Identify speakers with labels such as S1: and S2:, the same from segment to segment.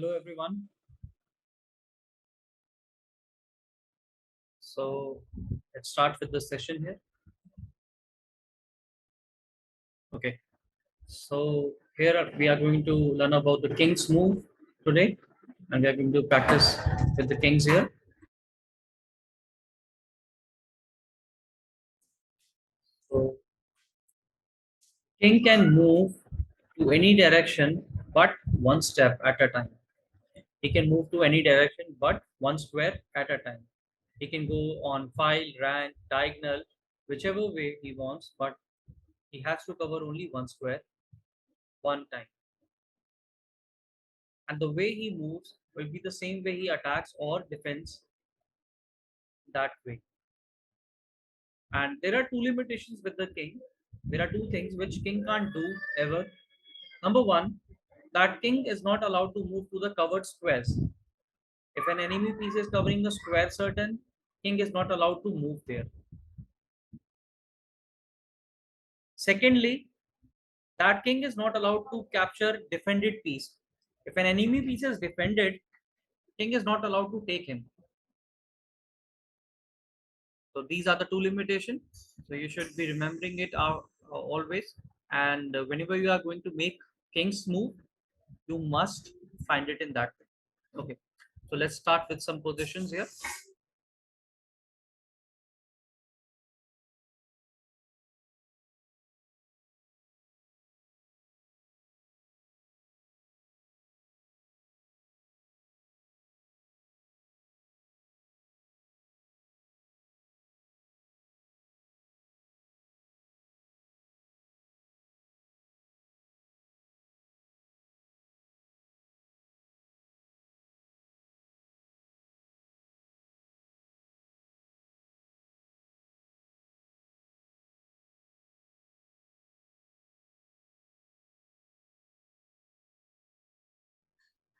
S1: Hello everyone. So let's start with the session here. Okay. So here we are going to learn about the king's move today, and we are going to practice with the kings here. So king can move to any direction but one step at a time. He can move to any direction but one square at a time. He can go on file, rank, diagonal, whichever way he wants, but he has to cover only one square one time. And the way he moves will be the same way he attacks or defends that way. And there are two limitations with the king. There are two things which king can't do ever. Number one, that king is not allowed to move to the covered squares. If an enemy piece is covering a square certain, king is not allowed to move there. Secondly, that king is not allowed to capture defended piece. If an enemy piece is defended, king is not allowed to take him. So these are the two limitations. So you should be remembering it always. And whenever you are going to make king's move, you must find it in that way. Okay. So let's start with some positions here.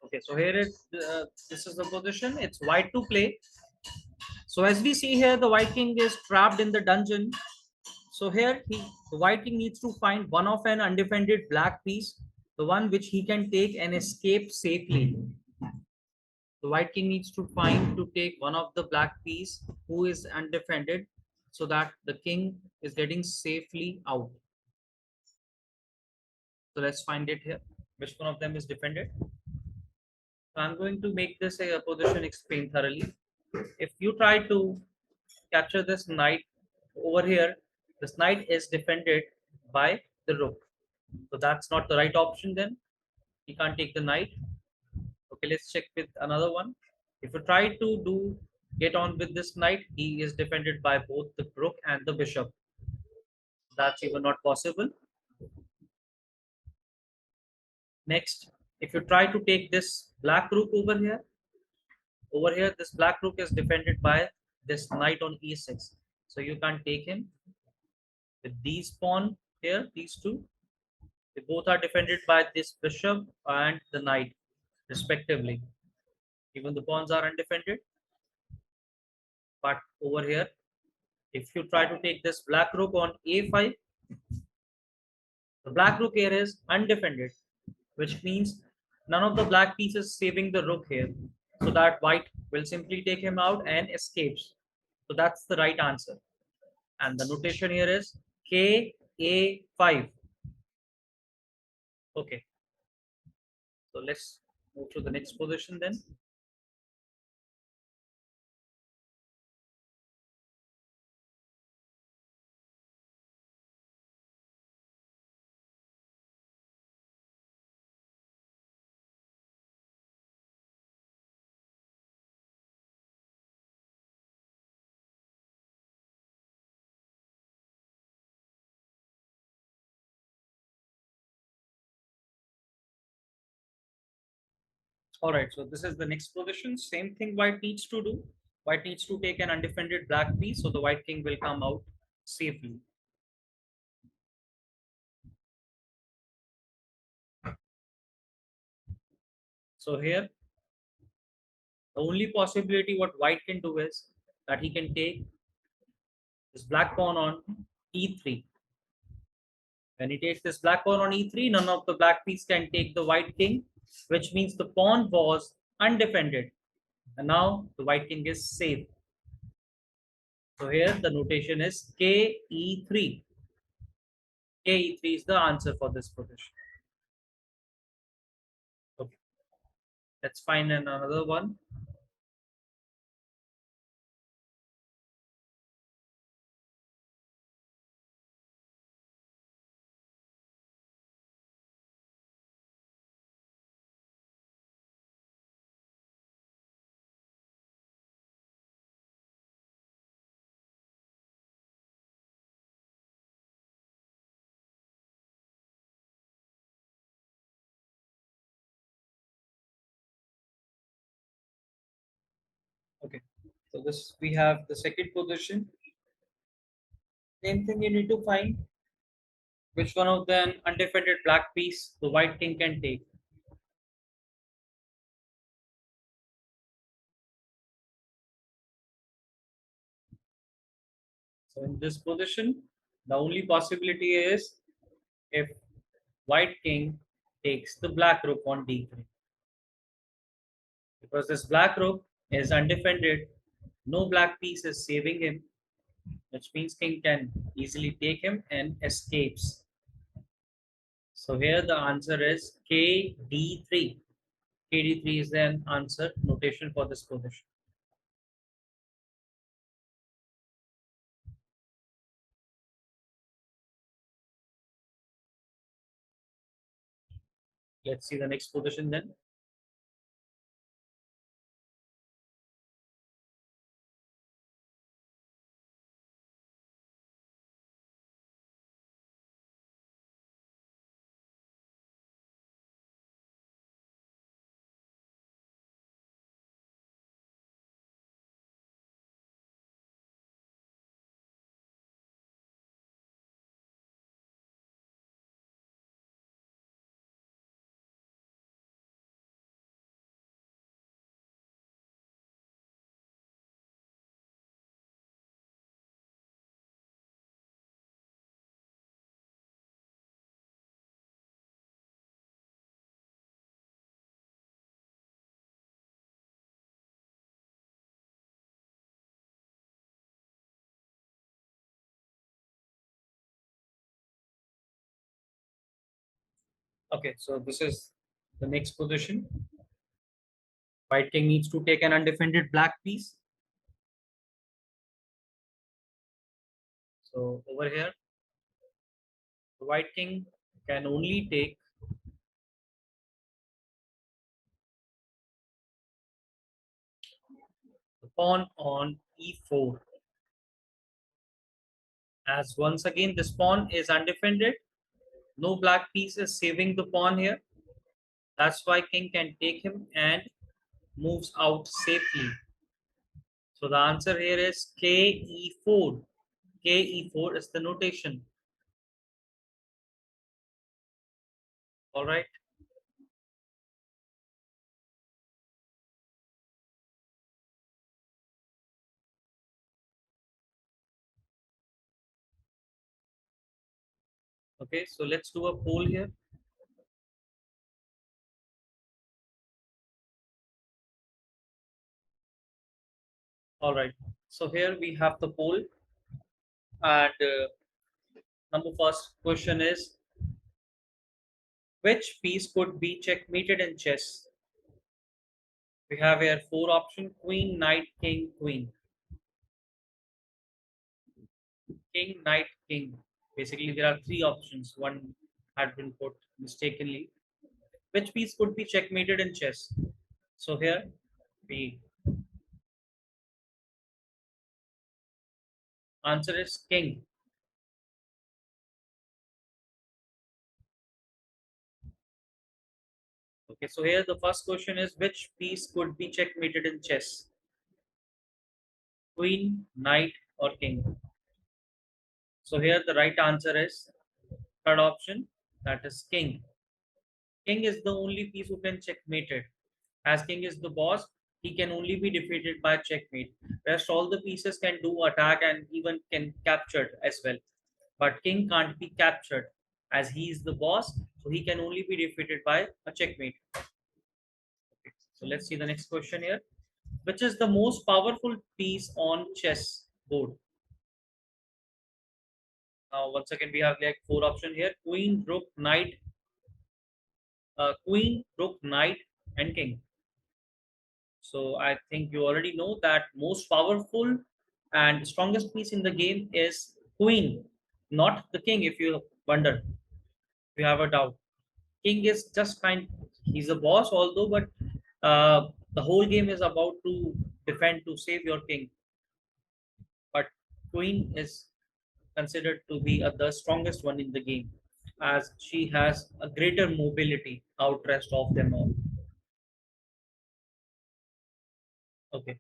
S1: Okay. So here is this is the position. It's white to play. So as we see here, the white king is trapped in the dungeon. So here the white king needs to find one of an undefended black piece, the one which he can take and escape safely. The white king needs to find to take one of the black piece who is undefended so that the king is getting safely out. So let's find it here. Which one of them is defended? So I'm going to make this a position explain thoroughly. If you try to capture this knight over here, this knight is defended by the rook. So that's not the right option then. He can't take the knight. Okay, let's check with another one. If you try to get on with this knight, he is defended by both the rook and the bishop. That's even not possible. Next, if you try to take this black rook over here, this black rook is defended by this knight on e6. So you can't take him. With these pawn here, these two, they both are defended by this bishop and the knight, respectively. Even the pawns are undefended. But over here, if you try to take this black rook on a5, the black rook here is undefended, which means none of the black pieces saving the rook here. So that white will simply take him out and escapes. So that's the right answer. And the notation here is KA5. Okay. So let's move to the next position then. All right, so this is the next position. Same thing white needs to do. White needs to take an undefended black piece, so the white king will come out safely. So here, the only possibility what white can do is that he can take this black pawn on e3. When he takes this black pawn on e3, none of the black piece can take the white king. which means the pawn was undefended. And now the white king is safe. So here the notation is KE3. KE3 is the answer for this position. Okay, let's find another one. Okay, so this we have the second position. Same thing, you need to find which one of the undefended black piece the white king can take. So in this position, the only possibility is if white king takes the black rook on d3. Because this black rook is undefended, no black piece is saving him, which means king can easily take him and escapes. So here the answer is KD3. KD3 is the answer notation for this position. Let's see the next position then. Okay, so this is the next position. White king needs to take an undefended black piece. So over here, the white king can only take the pawn on e4. As once again, this pawn is undefended. No black piece is saving the pawn here. That's why king can take him and moves out safely. So the answer here is KE4. KE4 is the notation. All right. Okay, so let's do a poll here. All right. So here we have the poll, and number first question is which piece could be checkmated in chess? We have here four options: queen, knight, king, queen. King, knight, king. Basically, there are three options. One had been put mistakenly. Which piece could be checkmated in chess? So here the answer is king. Okay, so here the first question is which piece could be checkmated in chess? Queen, knight, or king? So here the right answer is third option, that is king. King is the only piece who can checkmate it. As king is the boss, he can only be defeated by checkmate. Rest all the pieces can do attack and even can capture as well. But king can't be captured as he is the boss, so he can only be defeated by a checkmate. So let's see the next question here. Which is the most powerful piece on chess board? Now, once again, we have like four options here: queen, rook, knight, and king. So I think you already know that most powerful and strongest piece in the game is queen, not the king. If you wonder, if you have a doubt, king is just he's a boss, although, but the whole game is about to defend to save your king. But queen is considered to be the strongest one in the game, as she has a greater mobility out rest of them all. Okay,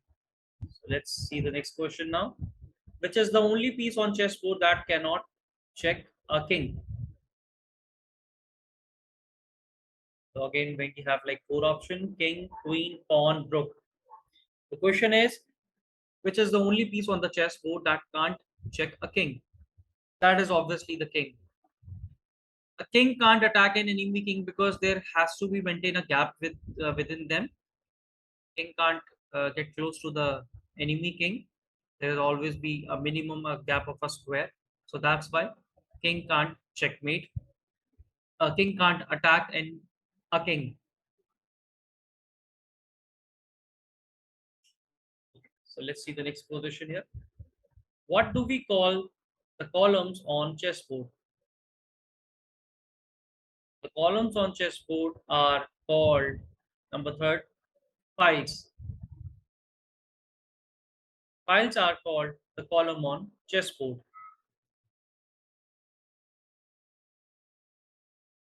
S1: so let's see the next question now. Which is the only piece on chessboard that cannot check a king? So again, when you have like four options: king, queen, pawn, rook. The question is, which is the only piece on the chessboard that can't check a king? That is obviously the king. A king can't attack an enemy king because there has to be maintain a gap within them. King can't get close to the enemy king. There will always be a minimum a gap of a square. So that's why king can't checkmate. A king can't attack and a king. So let's see the next position here. What do we call the columns on chessboard? The columns on chessboard are called, number third, files. Files are called the column on chessboard.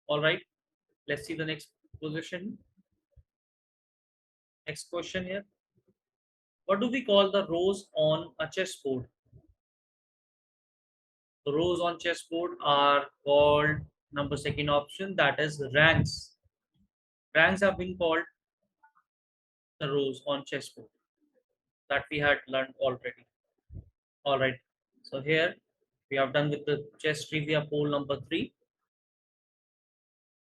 S1: All right. Let's see the next position. Next question here. What do we call the rows on a chessboard? The rows on chessboard are called, number second option, that is ranks. Ranks have been called the rows on chessboard that we had learned already. All right. So here we have done with the chess trivia poll number three.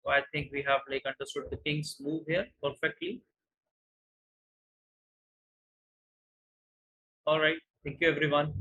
S1: So I think we have like understood the king's move here perfectly. All right. Thank you, everyone.